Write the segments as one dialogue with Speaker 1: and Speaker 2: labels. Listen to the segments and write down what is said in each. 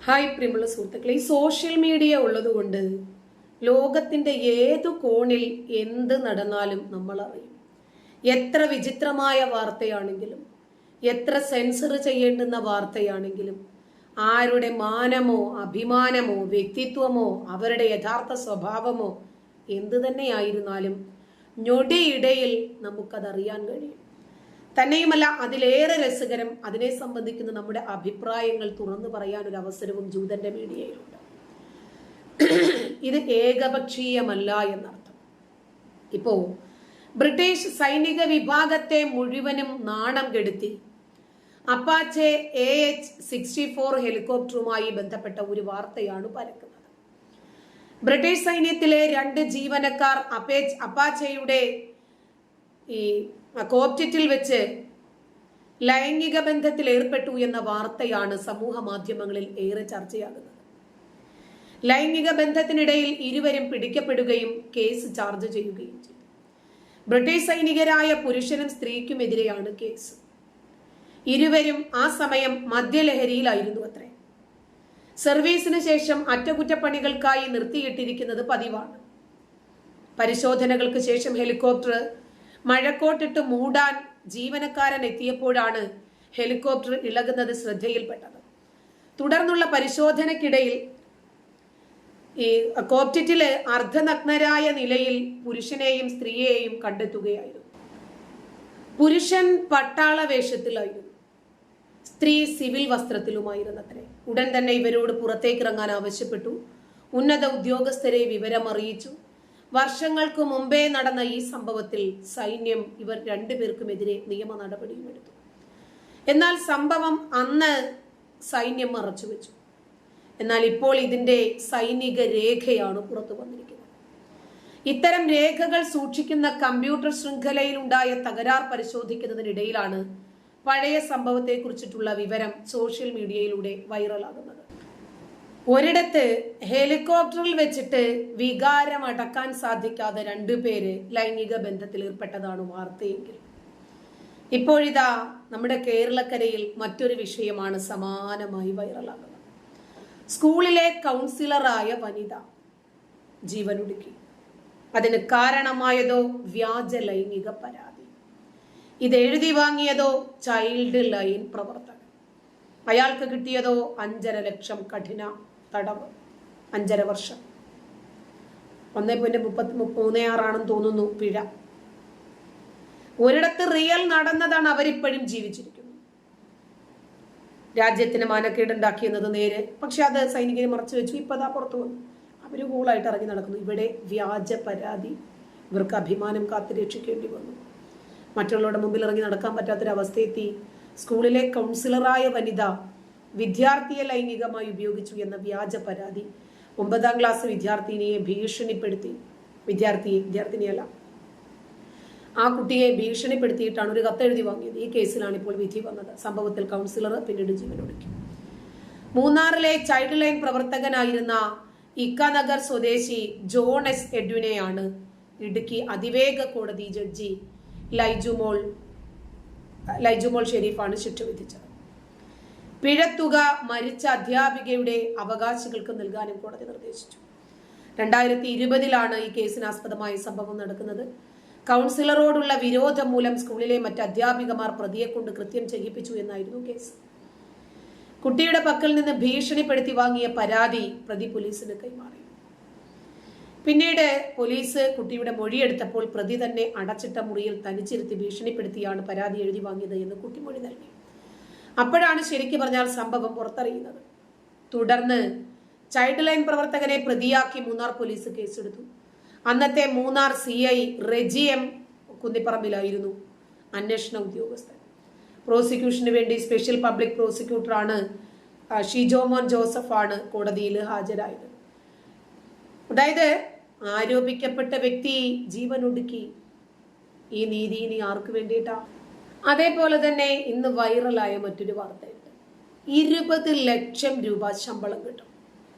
Speaker 1: Hi പ്രിയമുള്ള സുഹൃത്തുക്കളെ, ഈ സോഷ്യൽ മീഡിയ ഉള്ളതുകൊണ്ട് ലോകത്തിന്റെ ഏതു കോണിൽ എന്ത് നടന്നാലും നമ്മൾ അറിയും. എത്ര വിചിത്രമായ വാർത്തയാണെങ്കിലും, എത്ര സെൻസർ ചെയ്യേണ്ടുന്ന വാർത്തയാണെങ്കിലും, ആരുടെ മാനമോ അഭിമാനമോ വ്യക്തിത്വമോ അവരുടെ യഥാർത്ഥ സ്വഭാവമോ എന്തു തന്നെയായിരുന്നാലും ഞൊടിയിടയിൽ നമുക്കതറിയാൻ കഴിയും. തന്നെയുമല്ല, അതിലേറെ രസകരം, അതിനെ സംബന്ധിക്കുന്ന നമ്മുടെ അഭിപ്രായങ്ങൾ തുറന്നു പറയാൻ ഒരു അവസരവും ജൂതന്റെ മീഡിയയിലുണ്ട്. ഇത് ഏകപക്ഷീയമല്ല എന്നർത്ഥം. ഇപ്പോ ബ്രിട്ടീഷ് സൈനിക വിഭാഗത്തെ മുഴുവനും നാണം കെടുത്തി അപ്പാച്ചെ AH-64 ഹെലികോപ്റ്ററുമായി ബന്ധപ്പെട്ട ഒരു വാർത്തയാണ് പരക്കുന്നത്. ബ്രിട്ടീഷ് സൈന്യത്തിലെ 2 ജീവനക്കാർ അപ്പാച്ചെയുടെ ഈ കോക്പിറ്റിൽ വെച്ച് ലൈംഗിക ബന്ധത്തിൽ ഏർപ്പെട്ടു എന്ന വാർത്തയാണ് സമൂഹ മാധ്യമങ്ങളിൽ ഏറെ ചർച്ചയാകുന്നത്. ലൈംഗിക ബന്ധത്തിനിടയിൽ ഇരുവരും പിടിക്കപ്പെടുകയും കേസ് ചാർജ് ചെയ്യുകയും ചെയ്തു. ബ്രിട്ടീഷ് സൈനികരായ പുരുഷനും സ്ത്രീക്കുമെതിരെയാണ് കേസ്. ഇരുവരും ആ സമയം മദ്യലഹരിയിലായിരുന്നു അത്രേ. സർവീസിന് ശേഷം അറ്റകുറ്റപ്പണികൾക്കായി നിർത്തിയിട്ടിരിക്കുന്നത് പതിവാണ്. പരിശോധനകൾക്ക് ശേഷം ഹെലികോപ്റ്റർ മഴക്കോട്ടിട്ട് മൂടാൻ ജീവനക്കാരൻ എത്തിയപ്പോഴാണ് ഹെലികോപ്റ്റർ ഇളകുന്നത് ശ്രദ്ധയിൽപ്പെട്ടത്. തുടർന്നുള്ള പരിശോധനയ്ക്കിടയിൽ ഈ കോക്പിറ്റില് അർദ്ധനഗ്നരായ നിലയിൽ പുരുഷനെയും സ്ത്രീയെയും കണ്ടെത്തുകയായിരുന്നു. പുരുഷൻ പട്ടാള വേഷത്തിലായിരുന്നു, സ്ത്രീ സിവിൽ വസ്ത്രത്തിലുമായിരുന്നത്രേ. ഉടൻ തന്നെ ഇവരോട് പുറത്തേക്ക് ഇറങ്ങാൻ ആവശ്യപ്പെട്ടു. ഉന്നത ഉദ്യോഗസ്ഥരെ വിവരം അറിയിച്ചു. വർഷങ്ങൾക്ക് മുമ്പേ നടന്ന ഈ സംഭവത്തിൽ സൈന്യം ഇവർ 2 പേർക്കുമെതിരെ നിയമ നടപടിയും എടുത്തു. എന്നാൽ സംഭവം അന്ന് സൈന്യം മറച്ചുവെച്ചു. എന്നാൽ ഇപ്പോൾ ഇതിന്റെ സൈനിക രേഖയാണ് പുറത്തു വന്നിരിക്കുന്നത്. ഇത്തരം രേഖകൾ സൂക്ഷിക്കുന്ന കമ്പ്യൂട്ടർ ശൃംഖലയിൽ ഉണ്ടായ തകരാർ പരിശോധിക്കുന്നതിനിടയിലാണ് പഴയ സംഭവത്തെ കുറിച്ചിട്ടുള്ള വിവരം സോഷ്യൽ മീഡിയയിലൂടെ വൈറലാകുന്നത്. ഒരിടത്ത് ഹെലികോപ്റ്ററിൽ വെച്ചിട്ട് വികാരം അടക്കാൻ സാധിക്കാതെ 2 പേര് ലൈംഗിക ബന്ധത്തിൽ ഏർപ്പെട്ടതാണ് വാർത്തയെങ്കിൽ, ഇപ്പോഴിതാ നമ്മുടെ കേരളക്കരയിൽ മറ്റൊരു വിഷയമാണ് സമാനമായി വൈറലാകുന്നത്. സ്കൂളിലെ കൗൺസിലറായ വനിത ജീവനൊടുക്കി. അതിന് കാരണമായതോ വ്യാജ ലൈംഗിക പരാതി. ഇത് എഴുതി വാങ്ങിയതോ ചൈൽഡ് ലൈൻ പ്രവർത്തകൻ. അയാൾക്ക് കിട്ടിയതോ 5.5 ലക്ഷം കഠിന തടവ്, 5.5 വർഷം. 1.36 തോന്നുന്നു പിഴ. ഒരിടത്ത് റിയൽ നടന്നതാണ്. അവരിപ്പോഴും ജീവിച്ചിരിക്കുന്നു. രാജ്യത്തിന് മാനക്കേടുണ്ടാക്കിയെന്നത് നേരെ, പക്ഷെ അത് സൈനികരെ മറച്ചു വെച്ചു. ഇപ്പതാ പുറത്തു വന്നു. അവര് കൂളായിട്ട് ഇറങ്ങി നടക്കുന്നു. ഇവിടെ വ്യാജ പരാതി. ഇവർക്ക് അഭിമാനം കാത്തു രക്ഷിക്കേണ്ടി വന്നു. മറ്റുള്ളവരുടെ മുമ്പിൽ ഇറങ്ങി നടക്കാൻ പറ്റാത്തൊരവസ്ഥയെത്തി. സ്കൂളിലെ കൗൺസിലറായ വനിത വിദ്യാർത്ഥിയെ ലൈംഗികമായി ഉപയോഗിച്ചു എന്ന വ്യാജ പരാതി. 9ാം ക്ലാസ് വിദ്യാർത്ഥിനിയെ ഭീഷണിപ്പെടുത്തി. വിദ്യാർത്ഥിനിയല്ല, ആ കുട്ടിയെ ഭീഷണിപ്പെടുത്തിയിട്ടാണ് ഒരു കത്തെഴുതി വാങ്ങിയത്. ഈ കേസിലാണ് ഇപ്പോൾ വിധി വന്നത്. സംഭവത്തിൽ കൗൺസിലർ പിന്നീട് ജീവനൊടുക്കി. മൂന്നാറിലെ ചൈൽഡ് ലൈൻ പ്രവർത്തകനായിരുന്ന ഇക്കനഗർ സ്വദേശി ജോൺ എസ് എഡ്വിനെയാണ് ഇടുക്കി അതിവേഗ കോടതി ജഡ്ജി ലൈജുമോൾ ഷെരീഫാണ് ശിക്ഷ വിധിച്ചത്. പിഴത്തുക മരിച്ച അധ്യാപികയുടെ അവകാശികൾക്ക് നൽകാനും കോടതി നിർദ്ദേശിച്ചു. 2020 ഈ കേസിനാസ്പദമായ സംഭവം നടക്കുന്നത്. കൗൺസിലറോടുള്ള വിരോധം മൂലം സ്കൂളിലെ മറ്റ് അധ്യാപികമാർ പ്രതിയെ കൊണ്ട് കൃത്യം ചെയ്യിപ്പിച്ചു എന്നായിരുന്നു കേസ്. കുട്ടിയുടെ പക്കൽ നിന്ന് ഭീഷണിപ്പെടുത്തി വാങ്ങിയ പരാതി പ്രതി പോലീസിന് കൈമാറി. പിന്നീട് പോലീസ് കുട്ടിയുടെ മൊഴിയെടുത്തപ്പോൾ പ്രതി തന്നെ അടച്ചിട്ട മുറിയിൽ തനിച്ചിരുത്തി ഭീഷണിപ്പെടുത്തിയാണ് പരാതി എഴുതി വാങ്ങിയത് എന്ന് കുട്ടി മൊഴി നൽകി. അപ്പോഴാണ് ശരിക്കും പറഞ്ഞാൽ സംഭവം പുറത്തറിയുന്നത്. തുടർന്ന് ചൈൽഡ് ലൈൻ പ്രവർത്തകനെ പ്രതിയാക്കി മൂന്നാർ പോലീസ് കേസെടുത്തു. അന്നത്തെ മൂന്നാർ CI റെജി M കുന്നിപ്പറമ്പിലായിരുന്നു അന്വേഷണ ഉദ്യോഗസ്ഥൻ. പ്രോസിക്യൂഷന് വേണ്ടി സ്പെഷ്യൽ പബ്ലിക് പ്രോസിക്യൂട്ടറാണ് ഷിജോമോൻ ജോസഫാണ് കോടതിയിൽ ഹാജരായത്. അതായത് ആരോപിക്കപ്പെട്ട വ്യക്തി ജീവനൊടുക്കി. ഈ നീതി ഇനി ആർക്ക് വേണ്ടിയിട്ടാ? അതേപോലെ തന്നെ ഇന്ന് വൈറലായ മറ്റൊരു വാർത്തയുണ്ട്. 20 ലക്ഷം രൂപ ശമ്പളം കിട്ടും.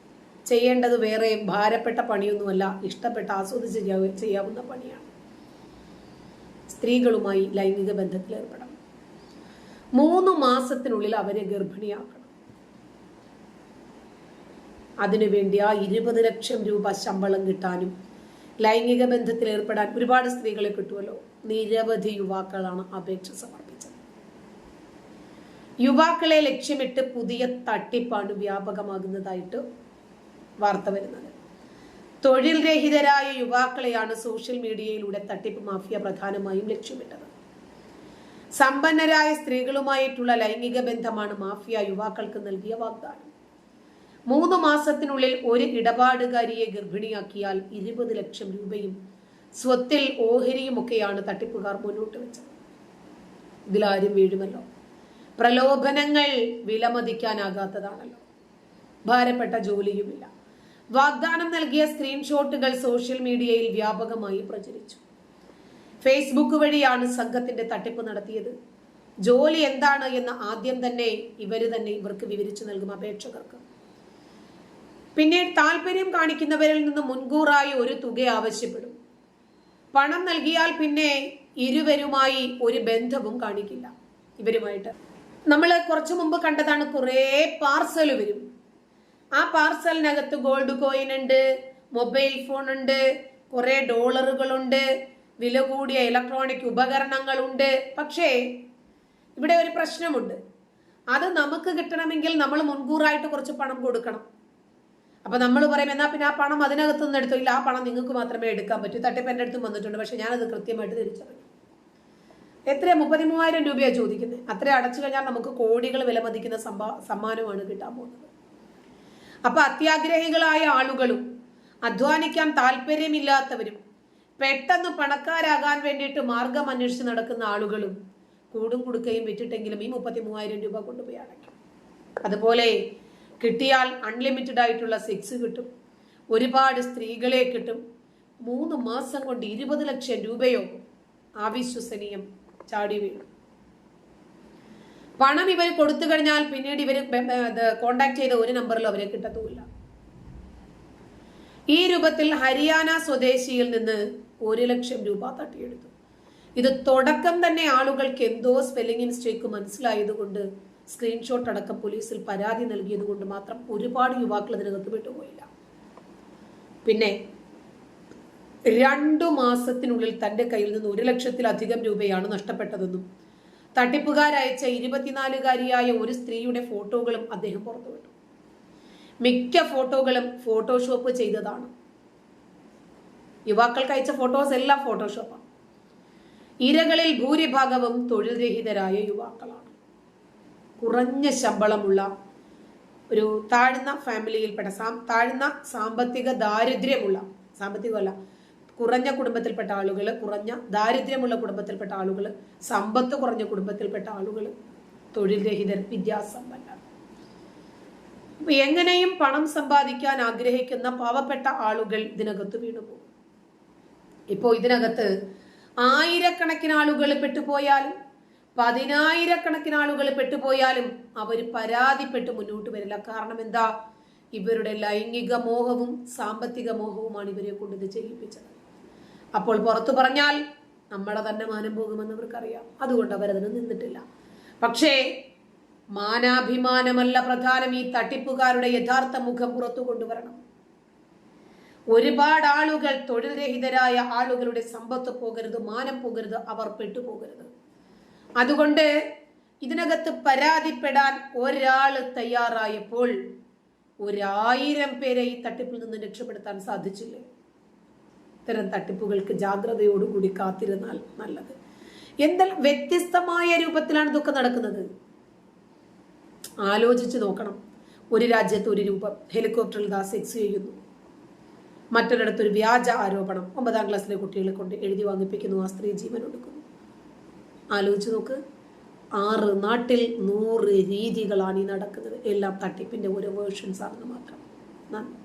Speaker 1: ചെയ്യേണ്ടത് വേറെ ഭാരപ്പെട്ട പണിയൊന്നുമല്ല, ഇഷ്ടപ്പെട്ട ആസ്വദിച്ച് ചെയ്യാവുന്ന പണിയാണ്. സ്ത്രീകളുമായി ലൈംഗിക ബന്ധത്തിൽ ഏർപ്പെടണം. 3 മാസത്തിനുള്ളിൽ അവരെ ഗർഭിണിയാക്കണം. അതിനുവേണ്ടി ആ 20 ലക്ഷം രൂപ ശമ്പളം കിട്ടാനും ലൈംഗിക ബന്ധത്തിൽ ഏർപ്പെടാൻ ഒരുപാട് സ്ത്രീകളെ കിട്ടുമല്ലോ. നിരവധി യുവാക്കളാണ് അപേക്ഷ സമർപ്പിച്ചത്. യുവാക്കളെ ലക്ഷ്യമിട്ട് പുതിയ തട്ടിപ്പാണ് വ്യാപകമാകുന്നതായിട്ട് വാർത്ത വരുന്നത്. തൊഴിൽ രഹിതരായ യുവാക്കളെയാണ് സോഷ്യൽ മീഡിയയിലൂടെ തട്ടിപ്പ് മാഫിയ പ്രധാനമായും ലക്ഷ്യമിട്ടത്. സമ്പന്നരായ സ്ത്രീകളുമായിട്ടുള്ള ലൈംഗിക ബന്ധമാണ് മാഫിയ യുവാക്കൾക്ക് നൽകിയ വാഗ്ദാനം. 3 മാസത്തിനുള്ളിൽ ഒരു ഇടപാടുകാരിയെ ഗർഭിണിയാക്കിയാൽ 20 ലക്ഷം രൂപയും സ്വത്തിൽ ഓഹരിയുമൊക്കെയാണ് തട്ടിപ്പുകാർ മുന്നോട്ട് വെച്ചത്. ഇതിലാരും വീഴുമല്ലോ. പ്രലോഭനങ്ങൾ വിലമതിക്കാനാകാത്തതാണല്ലോ. ഭാരപ്പെട്ട ജോലിയുമില്ല. വാഗ്ദാനം നൽകിയ സ്ക്രീൻഷോട്ടുകൾ സോഷ്യൽ മീഡിയയിൽ വ്യാപകമായി പ്രചരിച്ചു. ഫേസ്ബുക്ക് വഴിയാണ് സംഘത്തിന്റെ തട്ടിപ്പ് നടത്തിയത്. ജോലി എന്താണ് എന്ന് ആദ്യം തന്നെ ഇവർക്ക് വിവരിച്ചു നൽകും അപേക്ഷകർക്ക്. പിന്നീട് താല്പര്യം കാണിക്കുന്നവരിൽ നിന്ന് മുൻകൂറായി ഒരു തുക ആവശ്യപ്പെടും. പണം നൽകിയാൽ പിന്നെ ഇരുവരുമായി ഒരു ബന്ധവും കാണിക്കില്ല. ഇവരുമായിട്ട് നമ്മൾ കുറച്ചു മുമ്പ് കണ്ടതാണ്, കുറേ പാർസൽ വരും. ആ പാർസലിനകത്ത് ഗോൾഡ് കോയിൻ ഉണ്ട്, മൊബൈൽ ഫോൺ ഉണ്ട്, കുറെ ഡോളറുകളുണ്ട്, വില കൂടിയ ഇലക്ട്രോണിക് ഉപകരണങ്ങളുണ്ട്. പക്ഷേ ഇവിടെ ഒരു പ്രശ്നമുണ്ട്. അത് നമുക്ക് കിട്ടണമെങ്കിൽ നമ്മൾ മുൻകൂറായിട്ട് കുറച്ച് പണം കൊടുക്കണം. അപ്പൊ നമ്മൾ പറയും, എന്നാ പിന്നെ ആ പണം അതിനകത്ത് നിന്ന് എടുത്തു. ഇല്ല, ആ പണം നിങ്ങൾക്ക് മാത്രമേ എടുക്കാൻ പറ്റൂ. തട്ടിപ്പ് എൻ്റെ അടുത്തും വന്നിട്ടുണ്ട്, പക്ഷെ ഞാനത് കൃത്യമായിട്ട് തിരിച്ചറിഞ്ഞു. എത്രയാ? 33,000 രൂപയാണ് ചോദിക്കുന്നത്. അത്ര അടച്ചു കഴിഞ്ഞാൽ നമുക്ക് കോടികൾ വിലമതിക്കുന്ന സമ്മാനമാണ് കിട്ടാൻ പോകുന്നത്. അപ്പൊ അത്യാഗ്രഹികളായ ആളുകളും അധ്വാനിക്കാൻ താല്പര്യമില്ലാത്തവരും പെട്ടെന്ന് പണക്കാരാകാൻ വേണ്ടിയിട്ട് മാർഗം അന്വേഷിച്ച് നടക്കുന്ന ആളുകളും കൂടും കുടുക്കയും വിറ്റിട്ടെങ്കിലും ഈ 33,000 രൂപ കൊണ്ടുപോയി അടയ്ക്കും. അതുപോലെ കിട്ടിയാൽ അൺലിമിറ്റഡ് ആയിട്ടുള്ള സെക്സ് കിട്ടും, ഒരുപാട് സ്ത്രീകളെ കിട്ടും. 3 മാസം കൊണ്ട് 20 ലക്ഷം രൂപയോ അവിശ്വസനീയം ചാടി വീഴും. പണം ഇവർ കൊടുത്തു കഴിഞ്ഞാൽ പിന്നീട് ഇവർ കോണ്ടാക്ട് ചെയ്ത ഒരു നമ്പറിലും അവരെ കിട്ടത്തുമില്ല. ഈ രൂപത്തിൽ ഹരിയാന സ്വദേശിയിൽ നിന്ന് 1 ലക്ഷം രൂപ തട്ടിയെടുത്തു. ഇത് തുടക്കം തന്നെ ആളുകൾക്ക് എന്തോ സ്പെല്ലിംഗ് മിസ്റ്റേക്ക് മനസ്സിലായതുകൊണ്ട് സ്ക്രീൻഷോട്ട് അടക്കം പോലീസിൽ പരാതി നൽകിയത് കൊണ്ട് മാത്രം ഒരുപാട് യുവാക്കൾ ഇതിനകത്ത് വിട്ടുപോയില്ല. പിന്നെ 2 മാസത്തിനുള്ളിൽ തന്റെ കയ്യിൽ നിന്ന് 1 ലക്ഷത്തിലധികം രൂപയാണ് നഷ്ടപ്പെട്ടതെന്നും തട്ടിപ്പുകാരയച്ച 24-കാരിയായ ഒരു സ്ത്രീയുടെ ഫോട്ടോകളും അദ്ദേഹം പുറത്തുവിട്ടു. മിക്ക ഫോട്ടോകളും ഫോട്ടോഷോപ്പ് ചെയ്തതാണ്. യുവാക്കൾക്ക് അയച്ച ഫോട്ടോസ് എല്ലാം ഫോട്ടോഷോപ്പാണ്. ഇരകളിൽ ഭൂരിഭാഗവും തൊഴിൽ രഹിതരായ യുവാക്കളാണ്. കുറഞ്ഞ ശമ്പളമുള്ള ഒരു താഴ്ന്ന ഫാമിലിയിൽപ്പെട്ട താഴ്ന്ന സാമ്പത്തിക ദാരിദ്ര്യമുള്ള, സാമ്പത്തികമല്ല, കുറഞ്ഞ കുടുംബത്തിൽപ്പെട്ട ആളുകൾ, കുറഞ്ഞ ദാരിദ്ര്യമുള്ള കുടുംബത്തിൽപ്പെട്ട ആളുകൾ, സമ്പത്ത് കുറഞ്ഞ കുടുംബത്തിൽപ്പെട്ട ആളുകൾ, തൊഴിൽ രഹിതർ, വിദ്യാസമ്പന്നർ. എങ്ങനെയും പണം സമ്പാദിക്കാൻ ആഗ്രഹിക്കുന്ന പാവപ്പെട്ട ആളുകൾ ഇതിനകത്ത് വീണുപോകും. ഇപ്പോ ഇതിനകത്ത് 1000-കണക്കിന് ആളുകൾ പെട്ടുപോയാലും 10,000-കണക്കിന് ആളുകൾ പെട്ടുപോയാലും അവർ പരാതിപ്പെട്ട് മുന്നോട്ട് വരില്ല. കാരണം എന്താ? ഇവരുടെ ലൈംഗിക മോഹവും സാമ്പത്തിക മോഹവുമാണ് ഇവരെ കൊണ്ട് ഇത് ചെയ്യിപ്പിച്ചത്. അപ്പോൾ പുറത്തു പറഞ്ഞാൽ നമ്മളെ തന്നെ മാനം പോകുമെന്ന് അവർക്കറിയാം. അതുകൊണ്ട് അവരതിന് നിന്നിട്ടില്ല. പക്ഷേ മാനാഭിമാനമല്ല പ്രധാനം. ഈ തട്ടിപ്പുകാരുടെ യഥാർത്ഥ മുഖം പുറത്തു കൊണ്ടുവരണം. ഒരുപാട് ആളുകൾ, തൊഴിൽ രഹിതരായ ആളുകളുടെ സമ്പത്ത് പോകരുത്, മാനം പോകരുത്, അവർ പെട്ടുപോകരുത്. അതുകൊണ്ട് ഇതിനകത്ത് പരാതിപ്പെടാൻ ഒരാള് തയ്യാറായപ്പോൾ 1000 പേരെ ഈ തട്ടിപ്പിൽ നിന്ന് രക്ഷപ്പെടുത്താൻ സാധിച്ചില്ലേ? ഇത്തരം തട്ടിപ്പുകൾക്ക് ജാഗ്രതയോടുകൂടി കാത്തിരുന്നാൽ നല്ലത്. എന്തെല്ലാം വ്യത്യസ്തമായ രൂപത്തിലാണ് ഇതൊക്കെ നടക്കുന്നത്. ആലോചിച്ച് നോക്കണം. ഒരു രാജ്യത്ത് ഒരു രൂപം, ഹെലികോപ്റ്ററിൽ സെക്സ് ചെയ്യുന്നു, മറ്റൊരിടത്ത് ഒരു വ്യാജ ആരോപണം, 9ാം ക്ലാസ്സിലെ കുട്ടികളെ കൊണ്ട് എഴുതി വാങ്ങിപ്പിക്കുന്നു, ആ സ്ത്രീ ജീവൻ എടുക്കുന്നു. ആലോചിച്ച് നോക്ക്. 6 നാട്ടിൽ 100 രീതികളാണ് ഈ നടക്കുന്നത്. എല്ലാം തട്ടിപ്പിന്റെ ഓരോ വേർഷൻസ് ആണെന്ന് മാത്രം. നന്ദി.